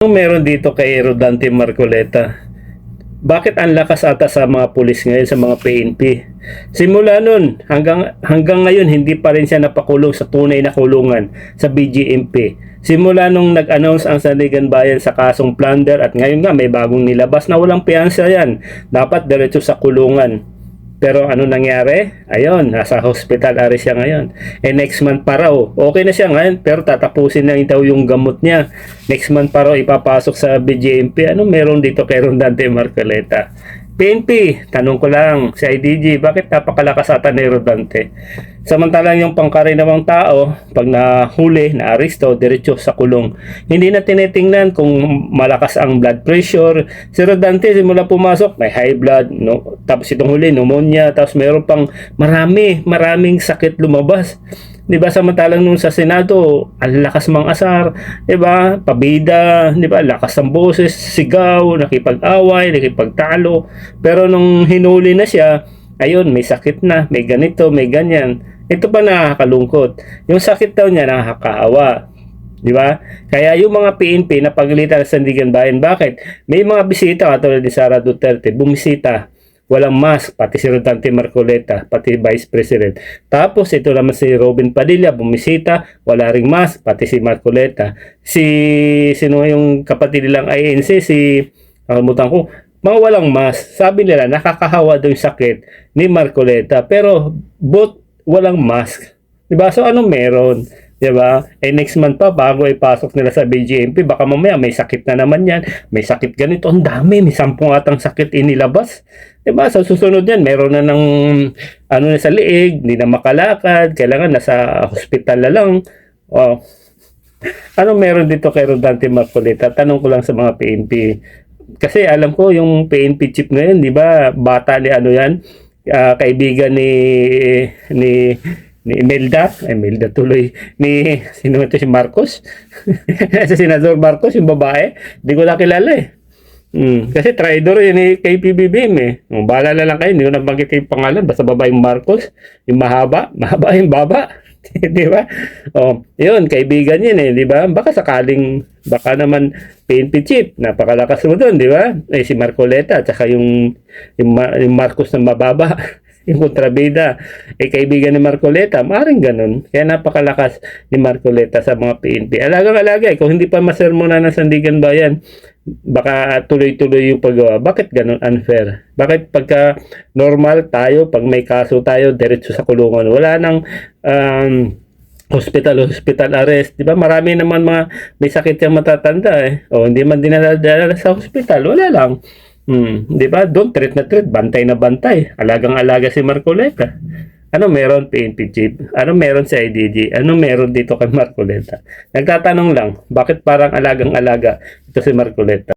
Anong meron dito kay Rodante Marcoleta? Bakit ang lakas ata sa mga pulis ngayon, sa mga PNP? Simula nun, hanggang ngayon, hindi pa rin siya napakulong sa tunay na kulungan sa BGMP. Simula nung nag-announce ang Sandigan Bayan sa kasong plunder at ngayon nga may bagong nilabas na walang piyansa yan. Dapat diretso sa kulungan. Pero ano nangyari? Ayun, nasa hospital ari siya ngayon. Next month pa raw. Okay na siya ngayon, pero tatapusin na daw yung gamot niya. Next month pa raw ipapasok sa BJMP. Ano meron dito kay Rodante Marcoleta? PNP, tanong ko lang, si IDG, bakit napakalakas ata ni Rodante? Samantalang yung pangkarinawang tao, pag nahuli, na-aristo, diretso sa kulong. Hindi na tinitingnan kung malakas ang blood pressure. Si Rodante, simula pumasok, may high blood, no? Tapos itong huli, pneumonia, tapos mayroon pang maraming sakit lumabas. 'Di ba, samantalang nung sa Senado, ang lakas mang asar, 'di ba? Pabida, 'di ba? Lakas ng boses, sigaw, nakipag-away, nakipagtalo. Pero nung hinuli na siya, ayun, may sakit na, may ganito, may ganyan. Ito pa nakakalungkot. Yung sakit daw niya nakakaawa. 'Di ba? Kaya yung mga PNP na pagalitan sa Sandigan Bayan, bakit? May mga bisita katulad ni Sara Duterte, bumisita. Walang mask, pati si Rodante Marcoleta, pati Vice President. Tapos ito naman si Robin Padilla, bumisita, wala ring mask, pati si Marcoleta. Sino yung kapatid nilang INC, nakalimutan ko, mga walang mask. Sabi nila, nakakahawa daw yung sakit ni Marcoleta, pero both walang mask. Diba? So anong meron? Diba? Next month pa, bago ipasok nila sa BGMP, baka mamaya may sakit na naman yan, may sakit ganito, ang dami, may 10 atang sakit inilabas. Diba? Sa susunod yan, meron na ng ano na sa liig, hindi na makalakad, kailangan nasa hospital na lang. Oh. Ano meron dito kay Rodante Marcoleta? Tanong ko lang sa mga PNP. Kasi alam ko, yung PNP chief ngayon, di ba, bata ni ano yan, kaibigan ni Imelda, Imelda tuloy, sino ito, si Marcos? Si Senador Marcos, yung babae, hindi ko na kilala eh. Kasi traidor yun kay PBBM eh. Bahala na lang kayo, hindi ko nabanggit kay pangalan, basta baba yung Marcos, yung mahaba yung baba. Di ba? Yun, kaibigan yun eh, di ba? Baka naman PNP chief, napakalakas mo doon, di ba? Si Marcoleta, at saka yung Marcos na mababa. Yung kontrabida, kaibigan ni Marcoleta, maaaring ganun. Kaya napakalakas ni Marcoleta sa mga PNP. Alagang-alaga, kung hindi pa masermonan ng Sandigan Bayan, baka tuloy-tuloy yung paggawa. Bakit ganun unfair? Bakit pagka normal tayo, pag may kaso tayo, diretso sa kulungan? Wala nang hospital arrest, di ba? Marami naman mga may sakit yung matatanda eh. Hindi man dinala sa hospital, wala lang. Di ba? Doon treat na treat, bantay na bantay. Alagang-alaga si Marcoleta. Ano meron PNP chief? Ano meron sa IDG? Ano meron dito kay Marcoleta? Nagtatanong lang, bakit parang alagang-alaga ito si Marcoleta?